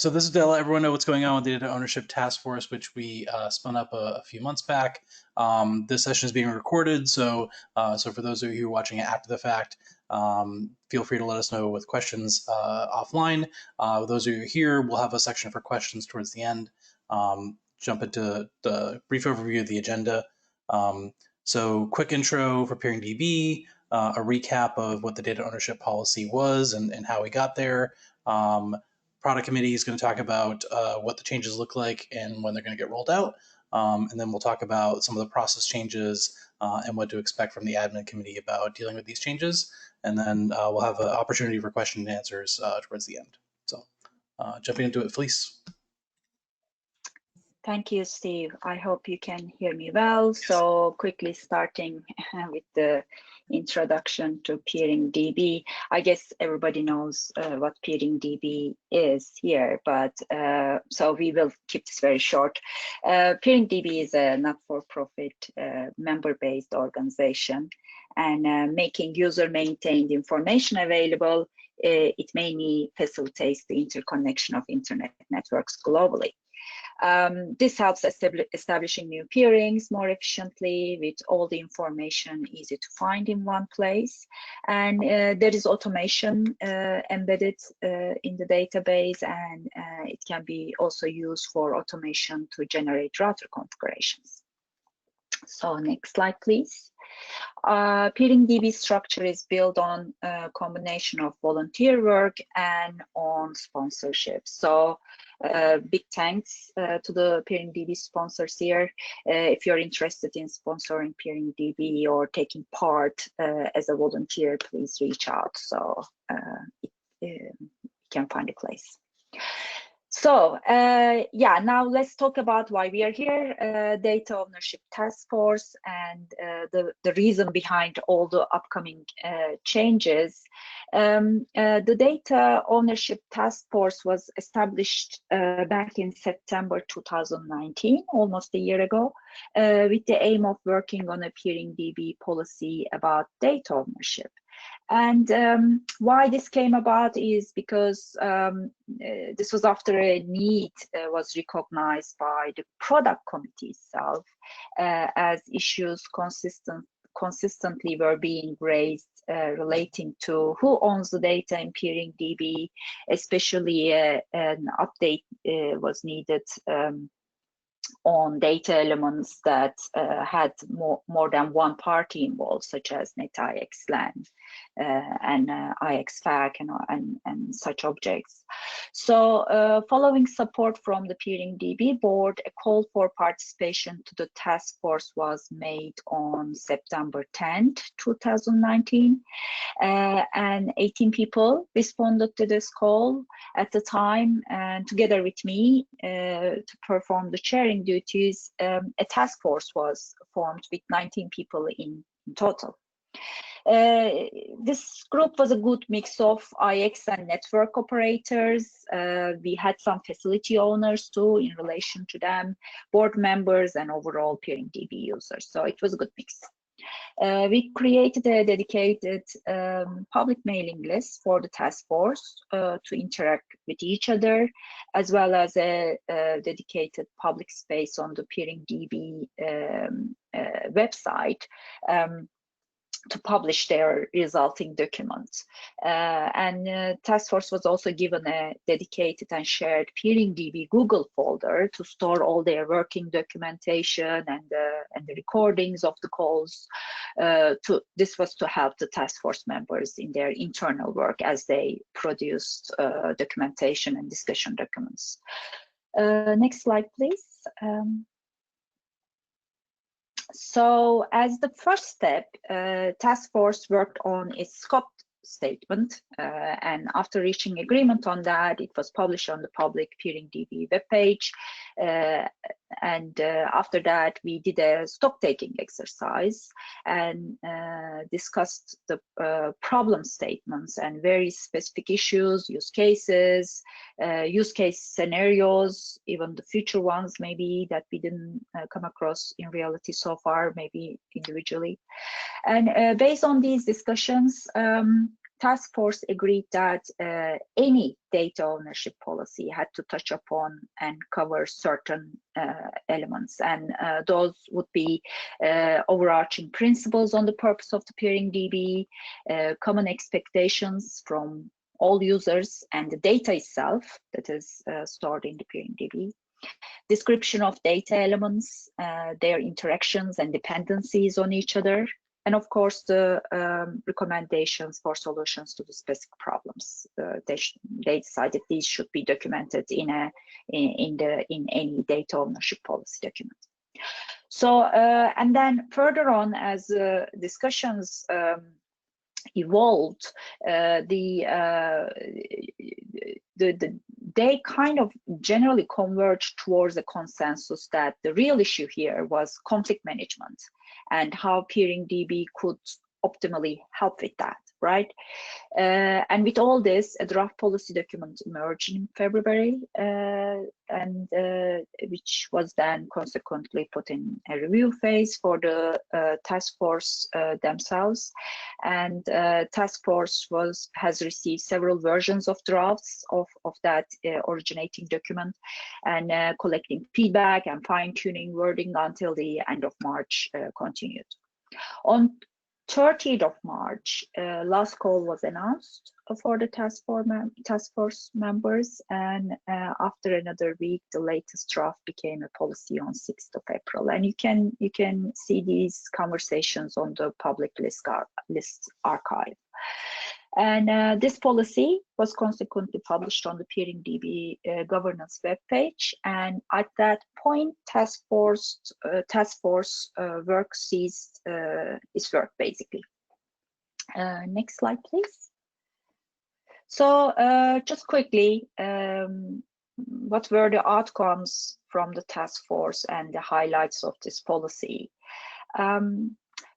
So this is to let everyone know what's going on with the Data Ownership Task Force, which we spun up a few months back. This session is being recorded, so for those of you who are watching it after the fact, feel free to let us know with questions offline. Those of you here, we'll have a section for questions towards the end. Jump into the brief overview of the agenda. So quick intro for PeeringDB, a recap of what the data ownership policy was and how we got there. Product committee is going to talk about what the changes look like and when they're going to get rolled out. And then we'll talk about some of the process changes and what to expect from the admin committee about dealing with these changes. And then we'll have an opportunity for question and answers towards the end. So jumping into it, Felice. Thank you, Steve. I hope you can hear me well. Yes. So quickly starting with the introduction to PeeringDB. I guess everybody knows what PeeringDB is here, but so we will keep this very short. PeeringDB is a not-for-profit member-based organization, and making user-maintained information available, it mainly facilitates the interconnection of internet networks globally. This helps establishing new peerings more efficiently with all the information easy to find in one place. And there is automation embedded in the database, and it can be also used for automation to generate router configurations. So next slide, please. PeeringDB structure is built on a combination of volunteer work and on sponsorship. So big thanks to the PeeringDB sponsors here. If you're interested in sponsoring PeeringDB or taking part as a volunteer, please reach out so you can find a place. So yeah, now let's talk about why we are here, Data Ownership Task Force, and the reason behind all the upcoming changes. The Data Ownership Task Force was established back in September 2019, almost a year ago, with the aim of working on a PeeringDB policy about data ownership. And why this came about is because this was after a need was recognized by the product committee itself, as issues consistently were being raised relating to who owns the data in PeeringDB, especially an update was needed on data elements that had more than one party involved, such as netixlan and ixfaq and such objects. So following support from the PeeringDB board, a call for participation to the task force was made on September 10th, 2019. And 18 people responded to this call at the time, and together with me to perform the chairing duties, a task force was formed with 19 people in total. This group was a good mix of IX and network operators. We had some facility owners too in relation to them, board members, and overall PeeringDB users. So it was a good mix. We created a dedicated public mailing list for the task force to interact with each other, as well as a dedicated public space on the PeeringDB website to publish their resulting documents. And task force was also given a dedicated and shared PeeringDB Google folder to store all their working documentation and the recordings of the calls. This was to help the task force members in their internal work as they produced documentation and discussion documents. Next slide, please. So as the first step, task force worked on its scope statement, and after reaching agreement on that, it was published on the public PeeringDB webpage. And after that, we did a stock-taking exercise and discussed the problem statements and very specific issues, use cases, use case scenarios, even the future ones maybe that we didn't come across in reality so far, maybe individually. And based on these discussions, task force agreed that any data ownership policy had to touch upon and cover certain elements, and those would be overarching principles on the purpose of the PeeringDB, common expectations from all users and the data itself that is stored in the PeeringDB, description of data elements, their interactions and dependencies on each other, and of course the recommendations for solutions to the specific problems. They decided these should be documented in any data ownership policy document. So and then further on, as discussions evolved, they kind of generally converged towards a consensus that the real issue here was conflict management and how PeeringDB could optimally help with that, right? And with all this, a draft policy document emerged in February, and which was then consequently put in a review phase for the task force themselves. And task force has received several versions of drafts of that originating document, and collecting feedback and fine-tuning wording until the end of March continued. On 30th of March, last call was announced for the task force members, and after another week, the latest draft became a policy on 6th of April. And you can see these conversations on the public list archive. And this policy was consequently published on the PeeringDB governance webpage. And at that point, task force work ceased its work, basically. Next slide, please. So just quickly, what were the outcomes from the task force and the highlights of this policy?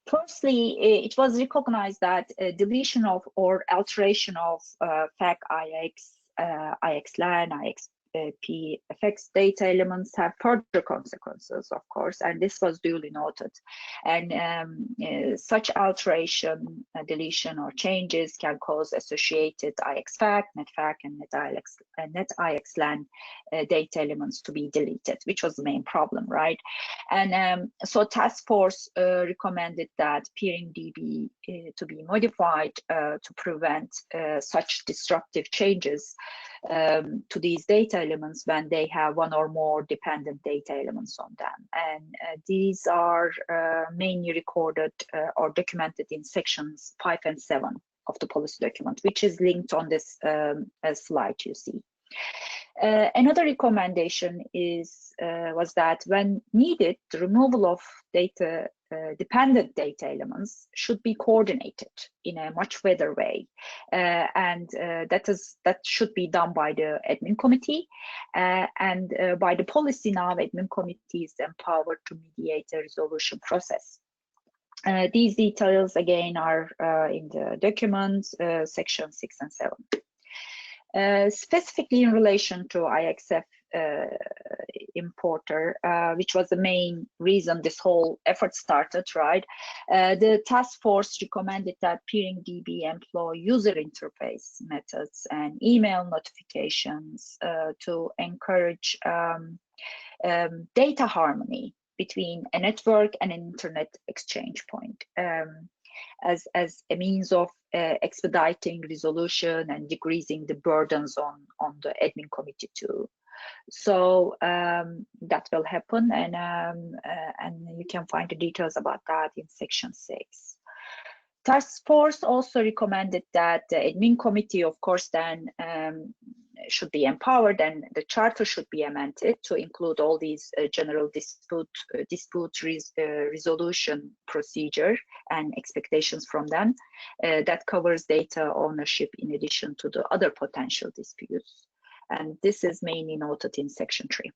Firstly, it was recognized that deletion of or alteration of FAC, IX, IXLAN, IXP effects data elements have further consequences, of course, and this was duly noted. And such alteration, deletion, or changes can cause associated IXFAC, NetFAC, and NetIXLAN data elements to be deleted, which was the main problem, right? And so task force recommended that PeeringDB to be modified to prevent such disruptive changes to these data elements when they have one or more dependent data elements on them. And these are mainly recorded or documented in sections 5 and 7 of the policy document, which is linked on this slide you see. Another recommendation was that when needed, the removal of dependent data elements should be coordinated in a much better way, and that should be done by the admin committee, and by the policy now. Admin committee is empowered to mediate a resolution process. These details again are in the document, section 6 and 7. Specifically in relation to IXF importer, which was the main reason this whole effort started, right? The task force recommended that PeeringDB employ user interface methods and email notifications to encourage data harmony between a network and an internet exchange point, as a means of expediting resolution and decreasing the burdens on the admin committee too. So that will happen, and you can find the details about that in section 6. Task force also recommended that the admin committee, of course, then should be empowered, and the charter should be amended to include all these general dispute resolution procedure and expectations from them that covers data ownership in addition to the other potential disputes. And this is mainly noted in section 3.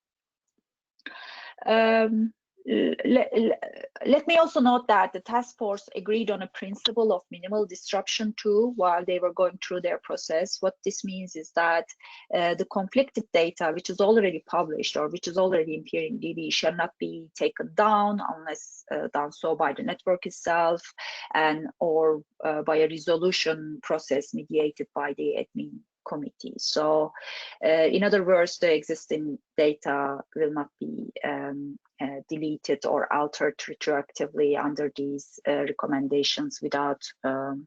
let me also note that the task force agreed on a principle of minimal disruption too while they were going through their process. What this means is that the conflicted data, which is already published or which is already in PeeringDB, shall not be taken down unless done so by the network itself and or by a resolution process mediated by the admin committee. So in other words, the existing data will not be deleted or altered retroactively under these recommendations without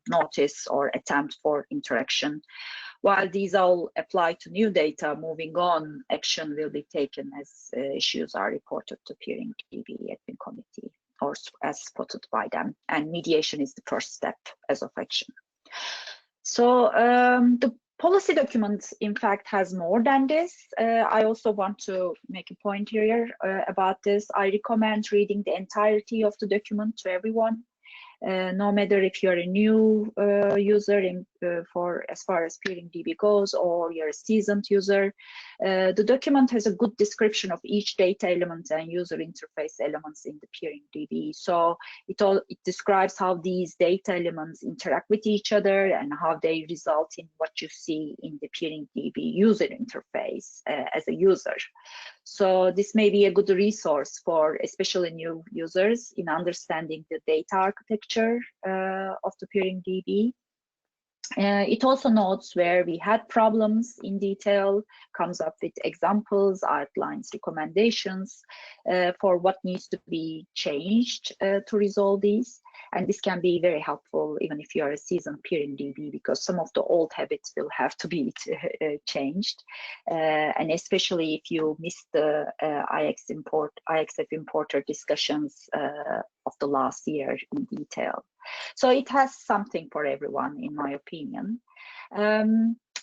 notice or attempt for interaction. While these all apply to new data, moving on, action will be taken as issues are reported to PeeringDB admin committee or as spotted by them. And mediation is the first step as of action. So the policy document, in fact, has more than this. I also want to make a point here about this. I recommend reading the entirety of the document to everyone, no matter if you're a new user for as far as PeeringDB goes or you're a seasoned user. The document has a good description of each data element and user interface elements in the PeeringDB. So it describes how these data elements interact with each other and how they result in what you see in the PeeringDB user interface as a user. So this may be a good resource for especially new users in understanding the data architecture of the PeeringDB. It also notes where we had problems in detail, comes up with examples, outlines recommendations for what needs to be changed to resolve these. And this can be very helpful even if you are a seasoned PeeringDB, because some of the old habits will have to be changed. And especially if you missed the IXF importer discussions of the last year in detail. So it has something for everyone, in my opinion.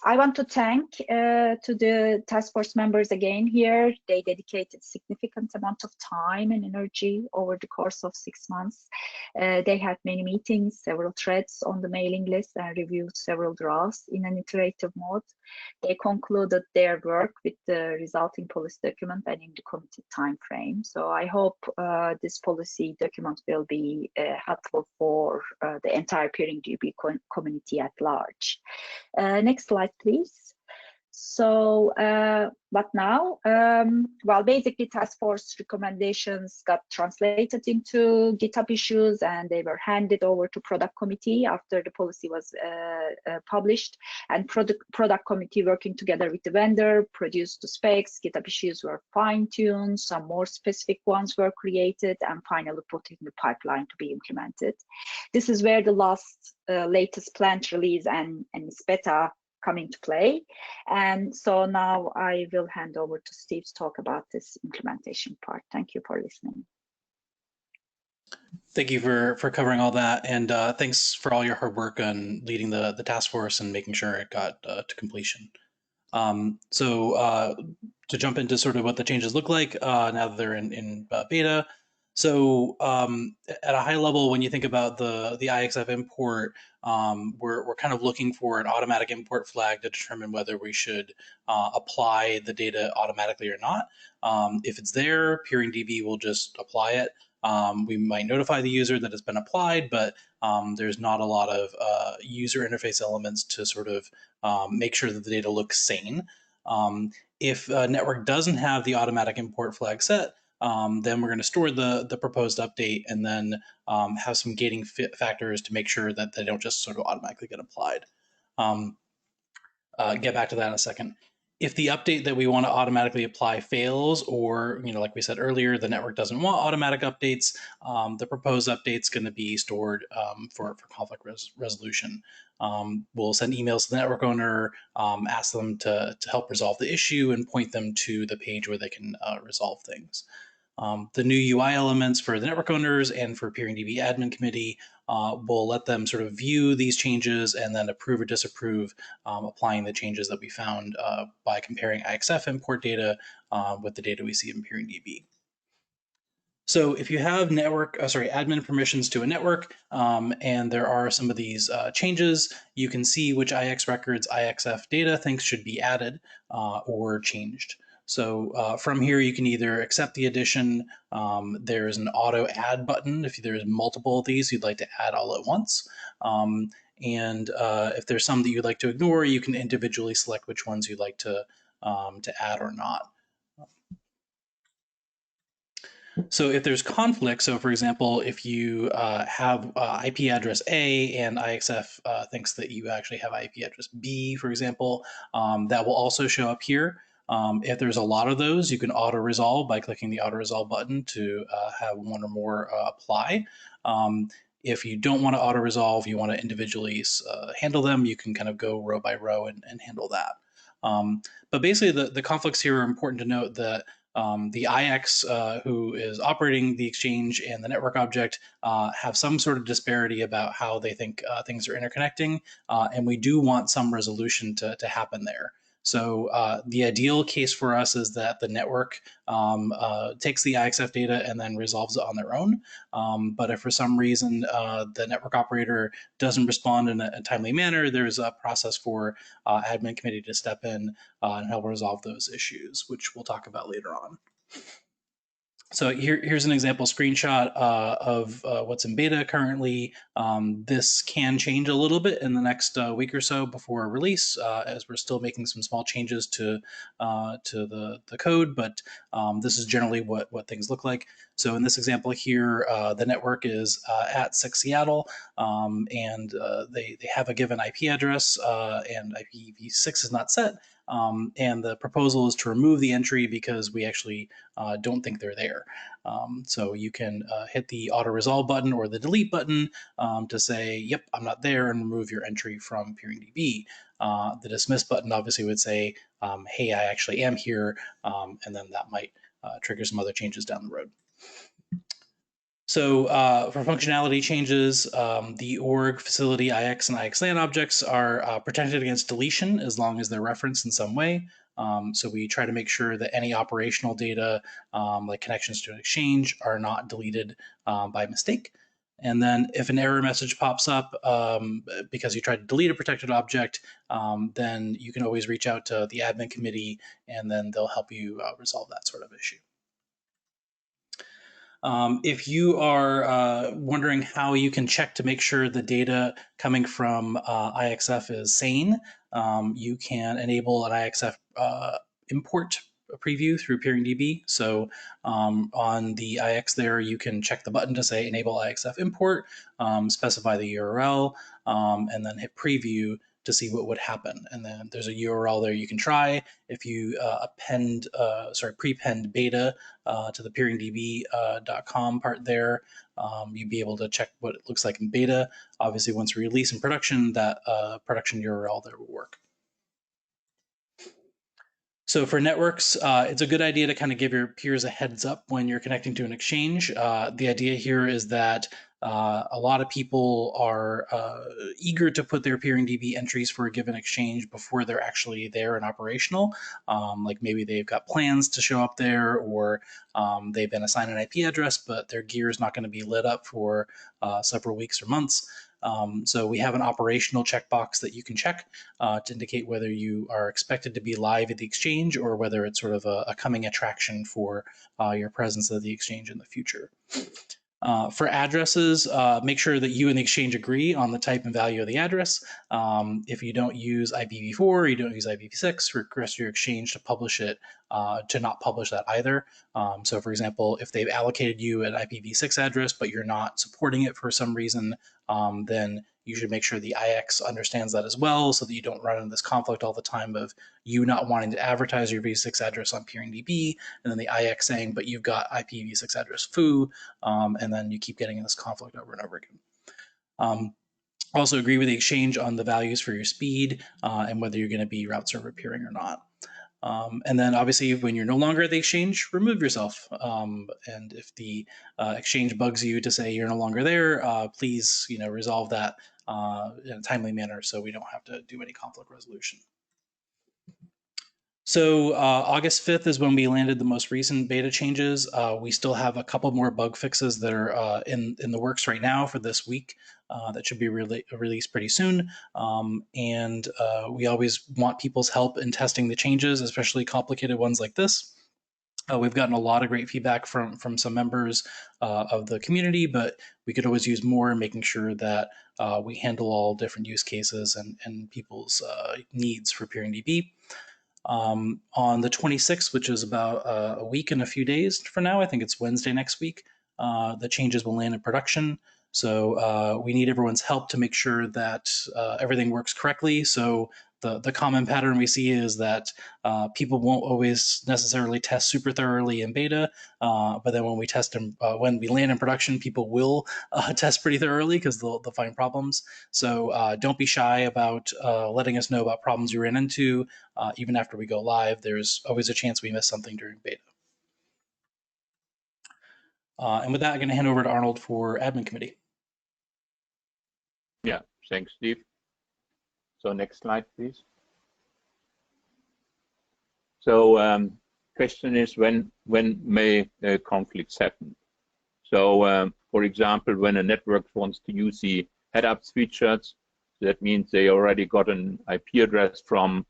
I want to thank to the task force members again here. They dedicated significant amount of time and energy over the course of 6 months. They had many meetings, several threads on the mailing list, and reviewed several drafts in an iterative mode. They concluded their work with the resulting policy document and in the committed time frame. So I hope this policy document will be helpful for the entire PeeringDB community at large. Next slide, please. So what now? Well, basically task force recommendations got translated into GitHub issues and they were handed over to product committee after the policy was published, and product committee working together with the vendor produced the specs. GitHub issues were fine-tuned, some more specific ones were created and finally put in the pipeline to be implemented. This is where the latest planned release and its beta come into play. And so now I will hand over to Steve to talk about this implementation part. Thank you for listening. Thank you for covering all that, and thanks for all your hard work on leading the task force and making sure it got to completion. So to jump into sort of what the changes look like now that they're in beta. So at a high level, when you think about the IXF import, we're kind of looking for an automatic import flag to determine whether we should apply the data automatically or not. If it's there, PeeringDB will just apply it. We might notify the user that it's been applied, but there's not a lot of user interface elements to sort of make sure that the data looks sane. If a network doesn't have the automatic import flag set, then we're going to store the proposed update and then have some gating factors to make sure that they don't just sort of automatically get applied. Get back to that in a second. If the update that we want to automatically apply fails, or like we said earlier, the network doesn't want automatic updates, the proposed update is going to be stored for conflict resolution. We'll send emails to the network owner, ask them to help resolve the issue, and point them to the page where they can resolve things. The new UI elements for the network owners and for PeeringDB admin committee will let them sort of view these changes and then approve or disapprove applying the changes that we found by comparing IXF import data with the data we see in PeeringDB. So if you have admin permissions to a network, and there are some of these changes, you can see which IX records IXF data thinks should be added or changed. So from here, you can either accept the addition. There's an auto add button if there's multiple of these you'd like to add all at once. And if there's some that you'd like to ignore, you can individually select which ones you'd like to add or not. So if there's conflict, so for example, if you have IP address A and IXF thinks that you actually have IP address B, for example, that will also show up here. If there's a lot of those, you can auto-resolve by clicking the auto-resolve button to have one or more apply. If you don't want to auto-resolve, you want to individually handle them, you can kind of go row by row and handle that. But basically, the conflicts here are important to note that the IX who is operating the exchange and the network object have some sort of disparity about how they think things are interconnecting, and we do want some resolution to happen there. So the ideal case for us is that the network takes the IXF data and then resolves it on their own. But if for some reason the network operator doesn't respond in a timely manner, there's a process for admin committee to step in and help resolve those issues, which we'll talk about later on. So here's an example screenshot of what's in beta currently. This can change a little bit in the next week or so before release, as we're still making some small changes to the code, but this is generally what things look like. So in this example here, the network is at 6 Seattle, and they have a given IP address, and IPv6 is not set. And the proposal is to remove the entry because we actually don't think they're there. So you can hit the auto resolve button or the delete button to say, yep, I'm not there, and remove your entry from PeeringDB. The dismiss button obviously would say, hey, I actually am here, and then that might trigger some other changes down the road. So for functionality changes, the org, facility, IX, and IXLAN objects are protected against deletion as long as they're referenced in some way. So we try to make sure that any operational data, like connections to an exchange, are not deleted by mistake. And then if an error message pops up because you tried to delete a protected object, then you can always reach out to the admin committee, and then they'll help you resolve that sort of issue. If you are wondering how you can check to make sure the data coming from IXF is sane, you can enable an IXF import preview through PeeringDB. So on the IX there, you can check the button to say enable IXF import, specify the URL, and then hit preview to see what would happen. And then there's a URL there you can try. If you prepend beta to the PeeringDB.com part there, you'd be able to check what it looks like in beta. Obviously, once we release in production, that production URL there will work. So for networks, it's a good idea to kind of give your peers a heads up when you're connecting to an exchange. The idea here is that a lot of people are eager to put their PeeringDB entries for a given exchange before they're actually there and operational. Like maybe they've got plans to show up there, or they've been assigned an IP address, but their gear is not going to be lit up for several weeks or months. So we have an operational checkbox that you can check to indicate whether you are expected to be live at the exchange or whether it's sort of a coming attraction for your presence at the exchange in the future. For addresses, make sure that you and the exchange agree on the type and value of the address. If you don't use IPv4 or you don't use IPv6, request your exchange to publish it, to not publish that either. So for example, if they've allocated you an IPv6 address, but you're not supporting it for some reason, then you should make sure the IX understands that as well, so that you don't run into this conflict all the time of you not wanting to advertise your v6 address on PeeringDB, and then the IX saying, but you've got IPv6 address foo, and then you keep getting in this conflict over and over again. Also agree with the exchange on the values for your speed and whether you're going to be route server peering or not. And then obviously when you're no longer at the exchange, remove yourself. And if the exchange bugs you to say you're no longer there, please resolve that in a timely manner so we don't have to do any conflict resolution. So August 5th is when we landed the most recent beta changes. We still have a couple more bug fixes that are in the works right now for this week that should be released pretty soon. And we always want people's help in testing the changes, especially complicated ones like this. We've gotten a lot of great feedback from some members of the community, but we could always use more in making sure that we handle all different use cases and people's needs for PeeringDB. On the 26th, which is about a week and a few days from now, I think it's Wednesday next week, the changes will land in production. So we need everyone's help to make sure that everything works correctly. So the common pattern we see is that people won't always necessarily test super thoroughly in beta, but then when we test them, when we land in production, people will test pretty thoroughly because they'll find problems. So don't be shy about letting us know about problems you ran into. Even after we go live, there's always a chance we miss something during beta. And with that, I'm going to hand over to Arnold for admin committee. Yeah, thanks, Steve. So next slide, please. So question is when may conflicts happen? So for example, when a network wants to use the head-ups features, that means they already got an IP address from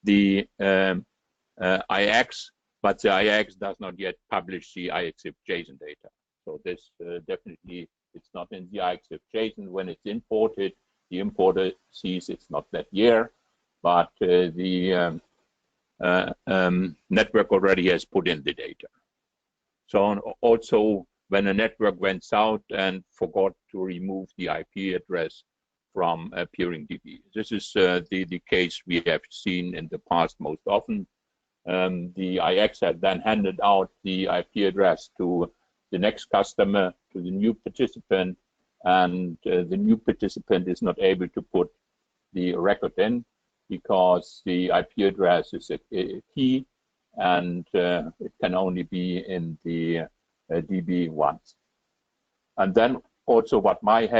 the IX, but the IX does not yet publish the IXIF JSON data. So this definitely, it's not in the IXIF JSON. When it's imported, the importer sees it's not that year, but the network already has put in the data. So also when a network went out and forgot to remove the IP address from PeeringDB. This is the case we have seen in the past most often. The IX had then handed out the IP address to the next customer, to the new participant, and the new participant is not able to put the record in because the IP address is a key and it can only be in the DB once. And then also what might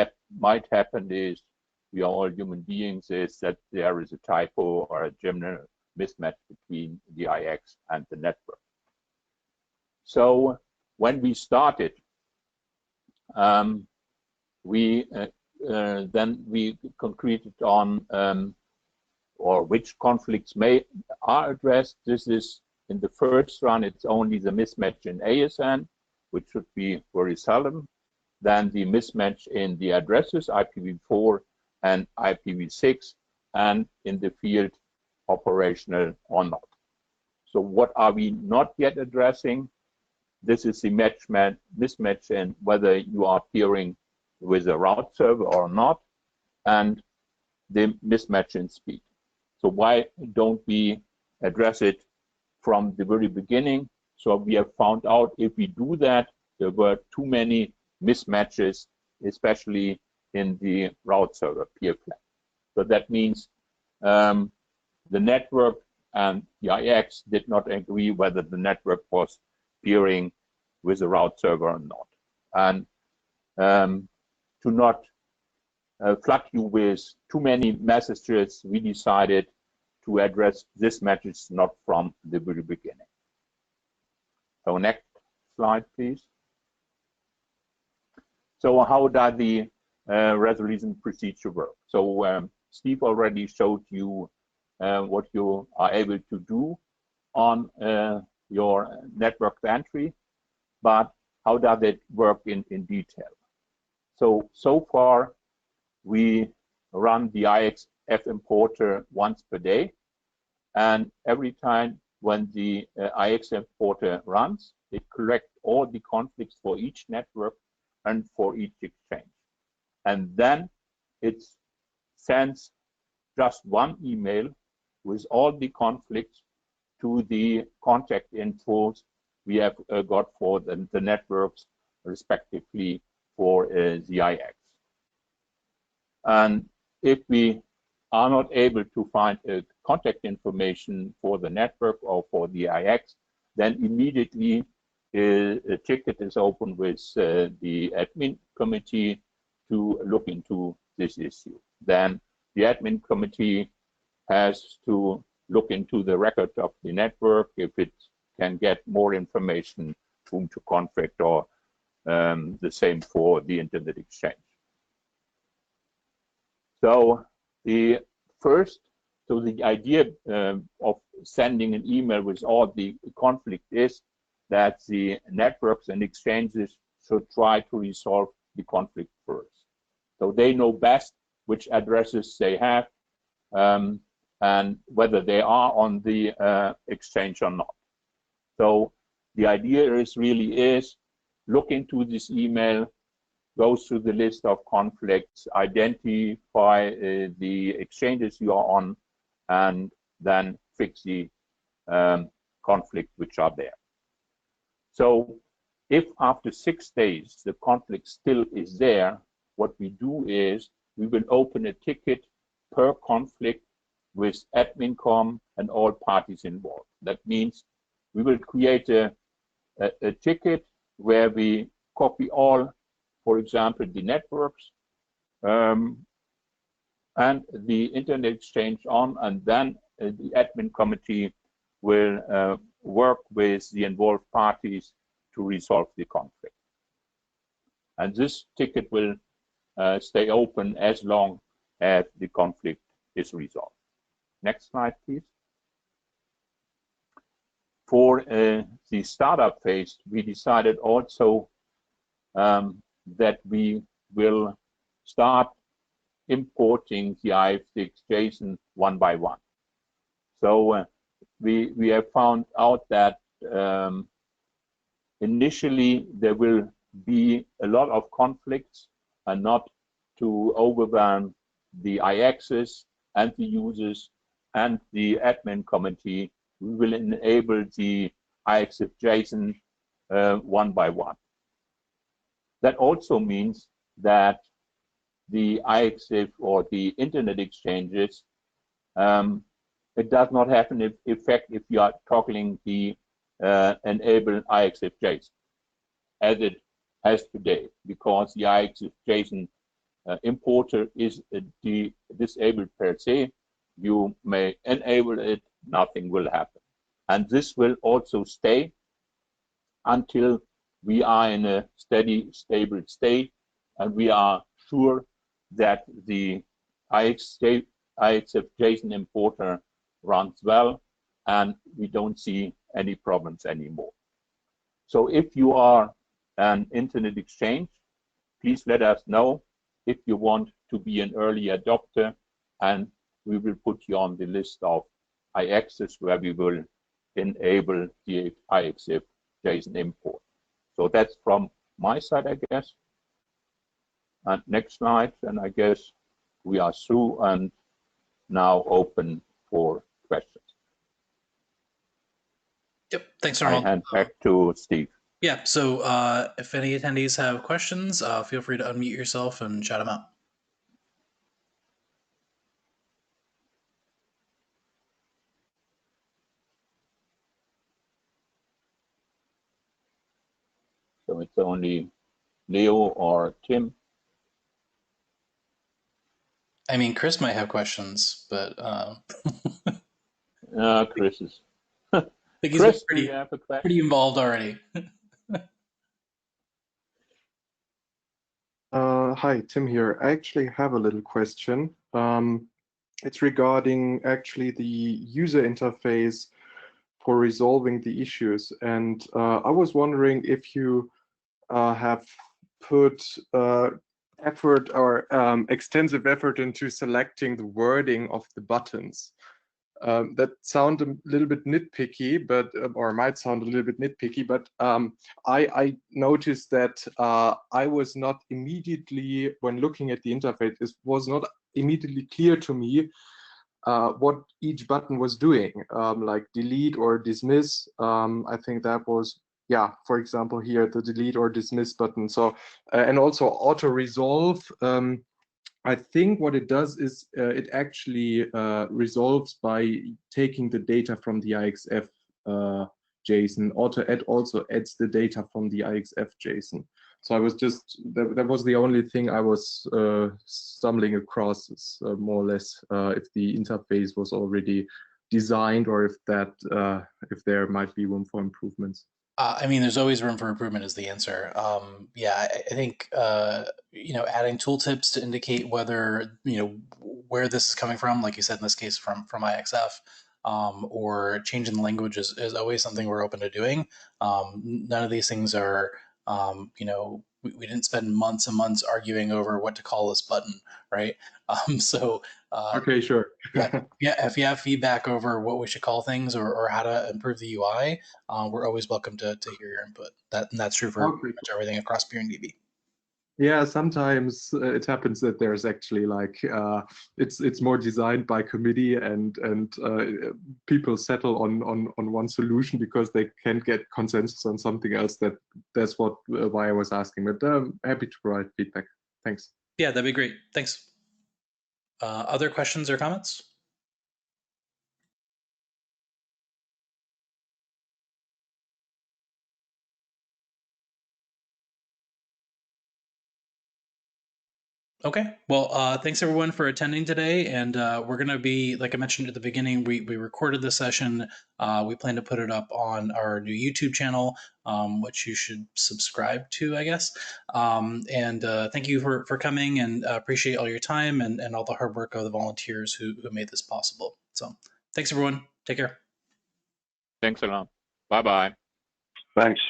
happen is, we are all human beings, is that there is a typo or a general mismatch between the IX and the network. So when we started, we concreted on or which conflicts are addressed. This is in the first run, it's only the mismatch in ASN, which should be very seldom. Then the mismatch in the addresses IPv4 and IPv6, and in the field operational or not. So what are we not yet addressing? This is the mismatch in whether you are peering with a route server or not, and the mismatch in speed. So why don't we address it from the very beginning? So we have found out if we do that, there were too many mismatches, especially in the route server peer flag. So that means the network and the IX did not agree whether the network was peering with a route server or not. And to not flood you with too many messages, we decided to address this message not from the very beginning. So next slide, please. So how does the resolution procedure work? So Steve already showed you what you are able to do on your network entry, but how does it work in detail? So far, we run the IXF importer once per day, and every time when the IX importer runs, it collects all the conflicts for each network and for each exchange. And then it sends just one email with all the conflicts to the contact infos we have got for the networks, respectively, for the IX. And if we are not able to find contact information for the network or for the IX, then immediately a ticket is open with the admin committee to look into this issue. Then the admin committee has to look into the record of the network, if it can get more information, whom to contact, or the same for the internet exchange. So the idea of sending an email with all the conflict is that the networks and exchanges should try to resolve the conflict first. So they know best which addresses they have and whether they are on the exchange or not. So the idea is look into this email, go through the list of conflicts, identify the exchanges you are on, and then fix the conflict which are there. So if after 6 days the conflict still is there, what we do is we will open a ticket per conflict with admin.com and all parties involved. That means we will create a ticket where we copy all, for example, the networks and the internet exchange on, and then the admin committee will work with the involved parties to resolve the conflict. And this ticket will stay open as long as the conflict is resolved. Next slide, please. For the startup phase, we decided also that we will start importing the IX6 JSON one by one. So we have found out that initially there will be a lot of conflicts, and not to overwhelm the IXs and the users and the admin committee, we will enable the IXF JSON one by one. That also means that the IXF or the internet exchanges, it does not have an effect if you are toggling the enable IXF JSON as it has today, because the IXF JSON importer is disabled per se. You may enable it, nothing will happen. And this will also stay until we are in a steady, stable state, and we are sure that the IXF JSON importer runs well, and we don't see any problems anymore. So if you are an internet exchange, please let us know if you want to be an early adopter, and we will put you on the list of IXs where we will enable the IXF JSON import. So that's from my side, I guess. And next slide, and I guess we are through and now open for questions. Yep, thanks, Arnold. I hand back to Steve. Yeah, so if any attendees have questions, feel free to unmute yourself and chat them out. So it's only Leo or Tim. I mean, Chris might have questions, but Chris is. I think he's Chris, pretty involved already. Hi, Tim here. I actually have a little question. It's regarding actually the user interface for resolving the issues. And I was wondering if you have put effort or extensive effort into selecting the wording of the buttons. That sounds a little bit nitpicky, but or might sound a little bit nitpicky, but I noticed that I was not immediately, when looking at the interface, it was not immediately clear to me what each button was doing, like delete or dismiss. I think that was, yeah, for example, here the delete or dismiss button. So and also auto resolve. I think what it does is it actually resolves by taking the data from the IXF JSON. Auto add also adds the data from the IXF JSON. So I was just, that was the only thing I was stumbling across, is more or less if the interface was already designed, or if there might be room for improvements? I mean, there's always room for improvement is the answer. Yeah, I think, adding tooltips to indicate whether, where this is coming from, like you said, in this case, from IXF, or changing the language is always something we're open to doing. None of these things are, we didn't spend months and months arguing over what to call this button, right? So, Okay, sure. yeah, if you have feedback over what we should call things or how to improve the UI, we're always welcome to hear your input. That's true for Okay. pretty much everything across PeeringDB. Yeah, sometimes it happens that there's actually like it's more designed by committee, and people settle on one solution because they can't get consensus on something else. That's why I was asking. But I'm happy to provide feedback. Thanks. Yeah, that'd be great. Thanks. Other questions or comments? Okay, well, thanks everyone for attending today, and we're going to be, like I mentioned at the beginning, we recorded this session. We plan to put it up on our new YouTube channel, which you should subscribe to, I guess. And thank you for coming, and appreciate all your time and all the hard work of the volunteers who made this possible. So thanks everyone. Take care. Thanks a lot. Bye-bye. Thanks.